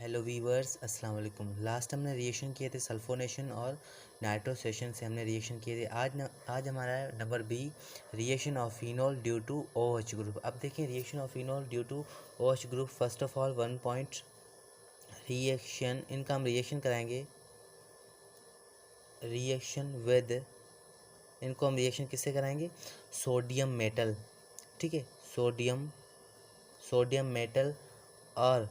Hello viewers, अस्सलाम वालेकुम। Last हमने रिएक्शन किए थे सल्फोनेशन और नाइट्रोसेशन से हमने रिएक्शन किए थे। आज हमारा है number B, reaction of phenol due to OH group. अब देखिए reaction of phenol due to OH group. First of all 1 point reaction, इनका हम रिएक्शन कराएंगे। रिएक्शन विद, इनको हम रिएक्शन किससे कराएंगे? सोडियम मेटल, ठीक है, सोडियम मेटल और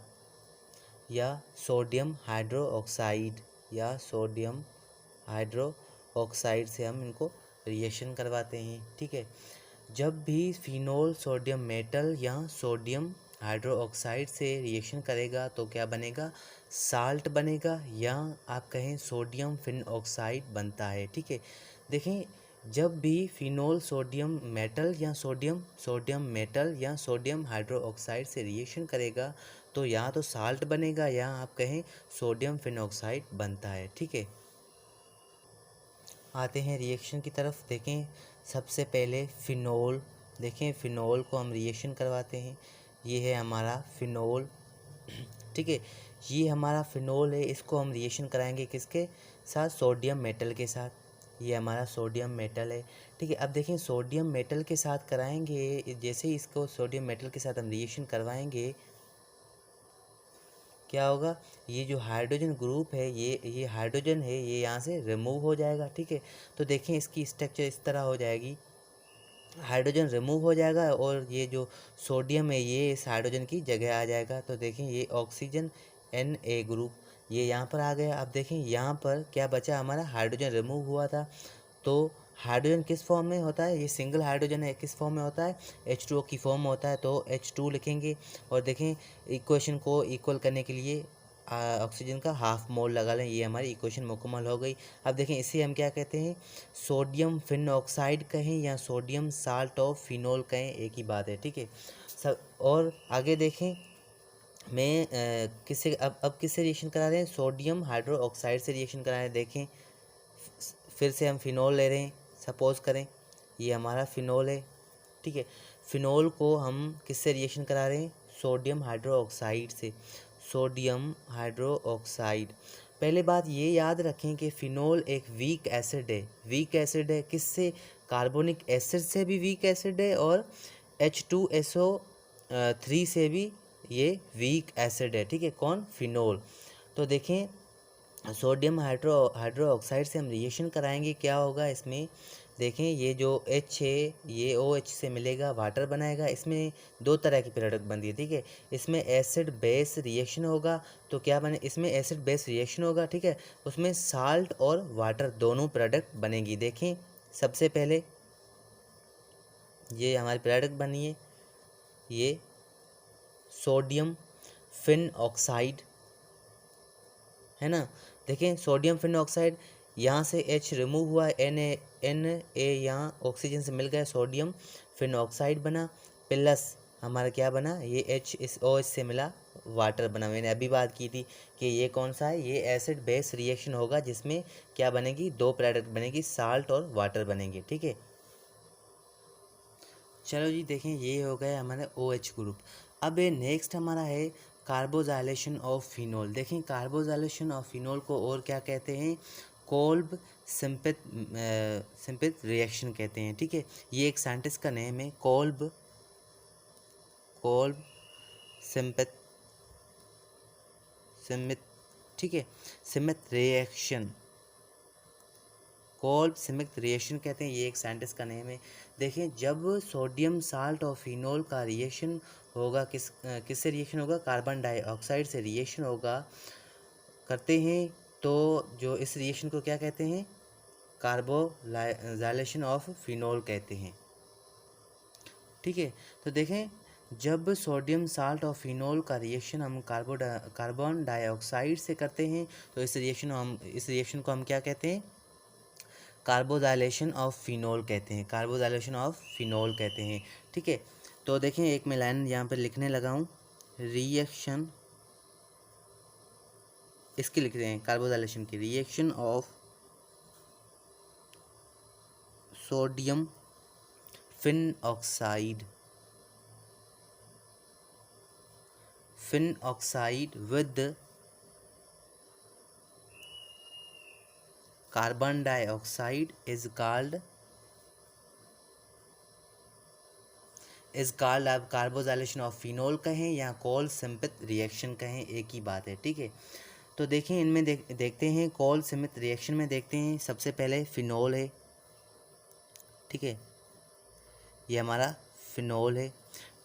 या सोडियम हाइड्रो ऑक्साइड से हम इनको रिएक्शन करवाते हैं, ठीक है। जब भी फिनोल सोडियम मेटल या सोडियम हाइड्रो ऑक्साइड से रिएक्शन करेगा तो क्या बनेगा? साल्ट बनेगा, या आप कहें सोडियम फिन ऑक्साइड बनता है, ठीक है। देखें, जब भी फिनोल सोडियम मेटल या सोडियम हाइड्रो ऑक्साइड से रिएक्शन करेगा तो या तो साल्ट बनेगा या आप कहें सोडियम फिनॉक्साइड बनता है, ठीक है। आते हैं रिएक्शन की तरफ। देखें, सबसे पहले फिनोल, देखें फिनोल को हम रिएक्शन करवाते हैं। ये है हमारा फिनोल, ठीक है। ये हमारा फिनोल है, इसको हम रिएक्शन कराएंगे किसके साथ? सोडियम मेटल के साथ। ये हमारा सोडियम मेटल है, ठीक है। अब देखें, सोडियम मेटल के साथ कराएंगे, जैसे ही इसको सोडियम मेटल के साथ हम रिएक्शन करवाएंगे क्या होगा? ये जो हाइड्रोजन ग्रुप है, ये हाइड्रोजन है, ये यहाँ से रिमूव हो जाएगा, ठीक है। तो देखें, इसकी स्ट्रक्चर इस तरह हो जाएगी, हाइड्रोजन रिमूव हो जाएगा और ये जो सोडियम है ये इस हाइड्रोजन की जगह आ जाएगा। तो देखें, ये ऑक्सीजन Na ग्रुप ये यहाँ पर आ गया। अब देखें, यहाँ पर क्या बचा? हमारा हाइड्रोजन रिमूव हुआ था। तो हाइड्रोजन किस फॉर्म में होता है? ये सिंगल हाइड्रोजन है, किस फॉर्म में होता है? H2O की फॉर्म में होता है, तो H2 लिखेंगे। और देखें, इक्वेशन को इक्वल करने के लिए ऑक्सीजन का हाफ मोल लगा लें, ये हमारी इक्वेशन मुकम्मल हो गई। अब देखें, इसे हम क्या कहते हैं? सोडियम फिन ऑक्साइड कहें या सोडियम साल्ट ऑफ फिनोल कहें, एक ही बात है, ठीक है सब। और आगे देखें, मैं किससे अब किससे रिएक्शन करा रहे हैं? सोडियम हाइड्रो ऑक्साइड से रिएक्शन करा रहे हैं। देखें, फिर से हम फिनोल ले रहे हैं। सपोज़ करें ये हमारा फिनोल है, ठीक है। फिनोल को हम किससे रिएक्शन करा रहे हैं? सोडियम हाइड्रो ऑक्साइड से। सोडियम हाइड्रो ऑक्साइड, पहले बात ये याद रखें कि फिनोल एक वीक एसिड है। वीक एसिड है किससे? कार्बोनिक एसिड से भी वीक एसिड है और H2SO3 से भी ये वीक एसिड है, ठीक है। कौन? फिनोल। तो देखें, सोडियम हाइड्रो ऑक्साइड से हम रिएक्शन कराएंगे, क्या होगा इसमें? देखें, ये जो H है ये OH से मिलेगा, वाटर बनाएगा। इसमें दो तरह की प्रोडक्ट बनती है, ठीक है। इसमें एसिड बेस रिएक्शन होगा, तो क्या बने? इसमें एसिड बेस रिएक्शन होगा, ठीक है। उसमें साल्ट और वाटर दोनों प्रोडक्ट बनेगी। देखें, सबसे पहले ये हमारी प्रोडक्ट बनी है, ये सोडियम फिन ऑक्साइड है ना। देखें, सोडियम फिन ऑक्साइड, यहाँ से H रिमूव हुआ, Na यहाँ ऑक्सीजन से मिल गया, सोडियम फिन ऑक्साइड बना। प्लस हमारा क्या बना? ये H इस OH से मिला, वाटर बना। मैंने अभी बात की थी कि ये कौन सा है? ये एसिड बेस रिएक्शन होगा, जिसमें क्या बनेगी? दो प्रोडक्ट बनेगी, साल्ट और वाटर बनेंगे, ठीक है। चलो जी, देखें, ये हो गया हमारा OH ग्रुप। अब ये नेक्स्ट हमारा है कार्बोजाइलेशन ऑफ फिनोल। देखें, कार्बोजाइलेशन ऑफ फिनोल को और क्या कहते हैं? कोल्ब सिंपिथ रिएक्शन कहते हैं, ठीक है। ये एक साइंटिस्ट का नेम है, कोल्ब सिंपिथ सिमिथ ठीक है, Smith reaction, Kolb Smith reaction कहते हैं। ये एक साइंटिस्ट का नेम है। देखिए, जब सोडियम साल्ट और फिनोल का रिएक्शन होगा, किससे रिएक्शन होगा? कार्बन डाइऑक्साइड से रिएक्शन होगा करते हैं, तो जो इस रिएक्शन को क्या कहते हैं? कार्बोजाइलेशन ऑफ फिनोल कहते हैं, ठीक है। तो देखें, जब सोडियम साल्ट और फिनोल का रिएक्शन हम कार्बन डाइऑक्साइड से करते हैं, तो इस रिएक्शन को हम क्या कहते हैं? कार्बोजाइलेशन ऑफ फिनोल कहते हैं, कार्बोजाइलेशन ऑफ फिनोल कहते हैं, ठीक है। तो देखें, एक मैं लाइन यहाँ पर लिखने लगा हूँ, रिएक्शन, इसकी लिख रहे हैं कार्बोजाइलेशन की, reaction of sodium phenoxide with carbon dioxide is called आप कार्बोजाइलेशन ऑफ फिनोल कहें या कॉल सिम्पिथ रिएक्शन कहें, एक ही बात है, ठीक है। तो देखें इनमें देखते हैं कॉल सिम्पिथ रिएक्शन में देखते हैं। सबसे पहले फिनोल है, ठीक है, ये हमारा फिनोल है,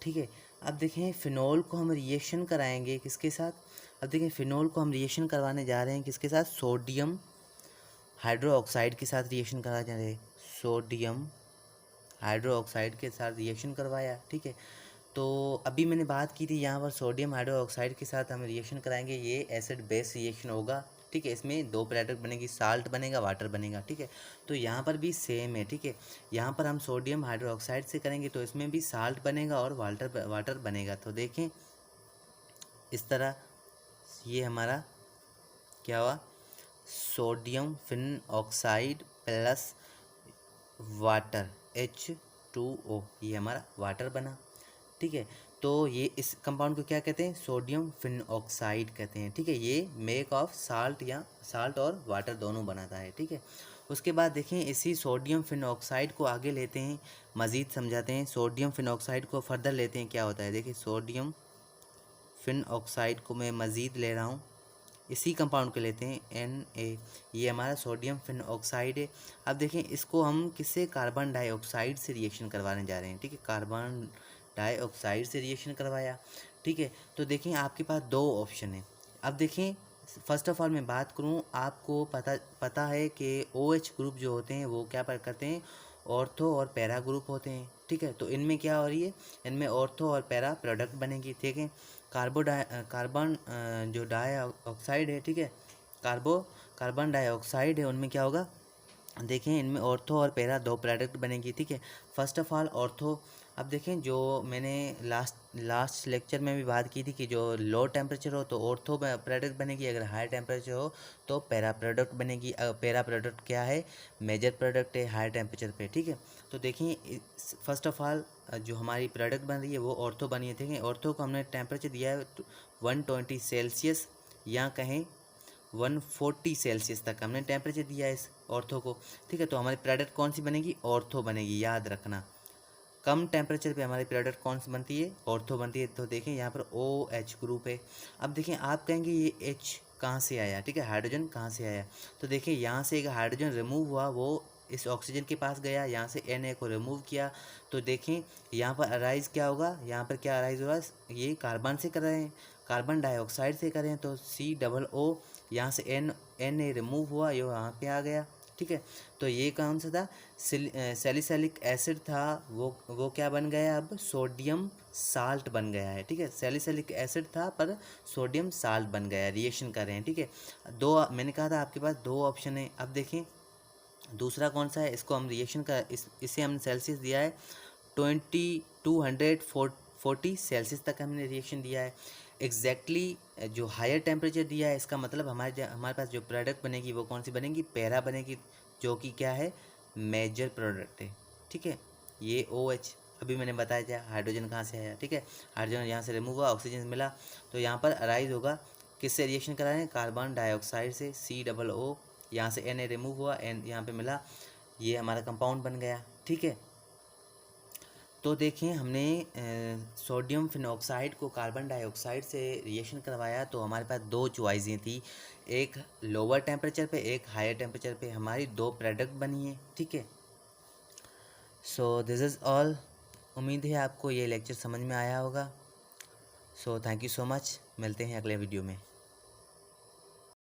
ठीक है। अब देखें फिनोल को हम रिएक्शन कराएंगे किसके साथ। अब देखें फिनोल को हम रिएक्शन करवाने जा रहे हैं किसके साथ, सोडियम हाइड्रोक्साइड के साथ रिएक्शन करा जा रहे हैं। सोडियम हाइड्रोक्साइड के साथ रिएक्शन करवाया, ठीक है। तो अभी मैंने बात की थी यहाँ पर सोडियम हाइड्रोक्साइड के साथ हम रिएक्शन कराएंगे, ये एसिड बेस रिएक्शन होगा, ठीक है। इसमें दो प्रोडक्ट बनेगी, साल्ट बनेगा, वाटर बनेगा, ठीक है। तो यहाँ पर भी सेम है, ठीक है। यहाँ पर हम सोडियम हाइड्रोक्साइड से करेंगे तो इसमें भी साल्ट बनेगा और वाटर बनेगा। तो देखें इस तरह ये हमारा क्या हुआ, sodium phenoxide plus water H2O, ये हमारा वाटर बना, ठीक है। तो ये इस कंपाउंड को क्या कहते हैं, सोडियम फिन ऑक्साइड कहते हैं, ठीक है। ये मेक ऑफ साल्ट या साल्ट और वाटर दोनों बनाता है, ठीक है। उसके बाद देखें इसी सोडियम फिन ऑक्साइड को आगे लेते हैं, मज़ीद समझाते हैं। सोडियम फिन ऑक्साइड को फर्दर लेते हैं, क्या होता है देखिए, सोडियम फिन ऑक्साइड को मैं मज़ीद ले रहा हूँ, इसी कंपाउंड को लेते हैं Na, ये हमारा सोडियम फिन ऑक्साइड है। अब देखें इसको हम किससे, कार्बन डाइऑक्साइड से रिएक्शन करवाने जा रहे हैं, ठीक है। कार्बन डाइऑक्साइड से रिएक्शन करवाया, ठीक है। तो देखें आपके पास दो ऑप्शन है। अब देखें फर्स्ट ऑफ ऑल मैं बात करूं, आपको पता है कि OH ग्रुप जो होते हैं वो क्या करते हैं, ऑर्थो और पैरा ग्रुप होते हैं, ठीक है। तो इनमें क्या हो रही है, इनमें ऑर्थो और पैरा प्रोडक्ट बनेगी, ठीक है। कार्बन जो डाइऑक्साइड है, ठीक है, कार्बन डाइऑक्साइड है, उनमें क्या होगा, देखें इनमें ऑर्थो और पैरा दो प्रोडक्ट बनेगी, ठीक है। फर्स्ट ऑफ ऑल ऑर्थो, अब देखें जो मैंने लास्ट लेक्चर में भी बात की थी कि जो लो टेम्परेचर हो तो ऑर्थो प्रोडक्ट बनेगी, अगर हाई टेम्परेचर हो तो पैरा प्रोडक्ट बनेगी। पैरा प्रोडक्ट क्या है, मेजर प्रोडक्ट है हाई टेम्परेचर पे, ठीक है। तो देखिए फर्स्ट ऑफ ऑल जो हमारी प्रोडक्ट बन रही है वो ऑर्थो बनी है, ठीक है। ऑर्थो को हमने टेम्परेचर दिया है 120 सेल्सियस या कहें 140 सेल्सियस तक हमने टेम्परेचर दिया है इस ऑर्थो को, ठीक है। तो हमारी प्रोडक्ट कौन सी बनेगी, ऑर्थो बनेगी, याद रखना। कम टेम्परेचर पे हमारी प्रोडक्ट कौन सी बनती है, ऑर्थो बनती है। तो देखें यहाँ पर OH ग्रुप है। अब देखें आप कहेंगे ये H कहाँ से आया, ठीक है, हाइड्रोजन कहाँ से आया। तो देखिए यहाँ से एक हाइड्रोजन रिमूव हुआ, वो इस ऑक्सीजन के पास गया, यहाँ से Na को रिमूव किया। तो देखें यहाँ पर अराइज क्या होगा, यहाँ पर क्या अराइज होगा, ये कार्बन से कर रहे हैं, कार्बन डाइऑक्साइड से करें तो COO, यहाँ से Na रिमूव हुआ, ये यहाँ पे आ गया, ठीक है। तो ये कौन सा था, सैलिसिलिक एसिड था, वो क्या बन गया, अब सोडियम साल्ट बन गया है, ठीक है। सैलिसिलिक एसिड था पर सोडियम साल्ट बन गया, रिएक्शन कर रहे हैं, ठीक है। दो मैंने कहा था आपके पास दो ऑप्शन है। अब देखें दूसरा कौन सा है, इसको हम रिएक्शन का इसे हमने सेल्सियस दिया है 2240 सेल्सियस तक हमने रिएक्शन दिया है एग्जैक्टली जो हायर टेम्परेचर दिया है, इसका मतलब हमारे पास जो प्रोडक्ट बनेगी वो कौन सी बनेगी, पैरा बनेगी, जो कि क्या है, मेजर प्रोडक्ट है, ठीक है। ये OH अभी मैंने बताया था हाइड्रोजन कहाँ से आया, ठीक है, हाइड्रोजन यहाँ से रिमूव हुआ, ऑक्सीजन मिला, तो यहाँ पर अराइज होगा किससे रिएक्शन करा रहे हैं, कार्बन डाइऑक्साइड से, COO, यहाँ से Na रिमूव हुआ, N यहाँ पे मिला, ये हमारा कंपाउंड बन गया, ठीक है। तो देखें हमने सोडियम फिनॉक्साइड को कार्बन डाइऑक्साइड से रिएक्शन करवाया, तो हमारे पास दो चॉइसें थी, एक लोअर टेम्परेचर पे, एक हायर टेम्परेचर पे, हमारी दो प्रोडक्ट बनी है, ठीक है। सो दिस इज़ ऑल, उम्मीद है आपको ये लेक्चर समझ में आया होगा। So thank you so much, मिलते हैं अगले वीडियो में।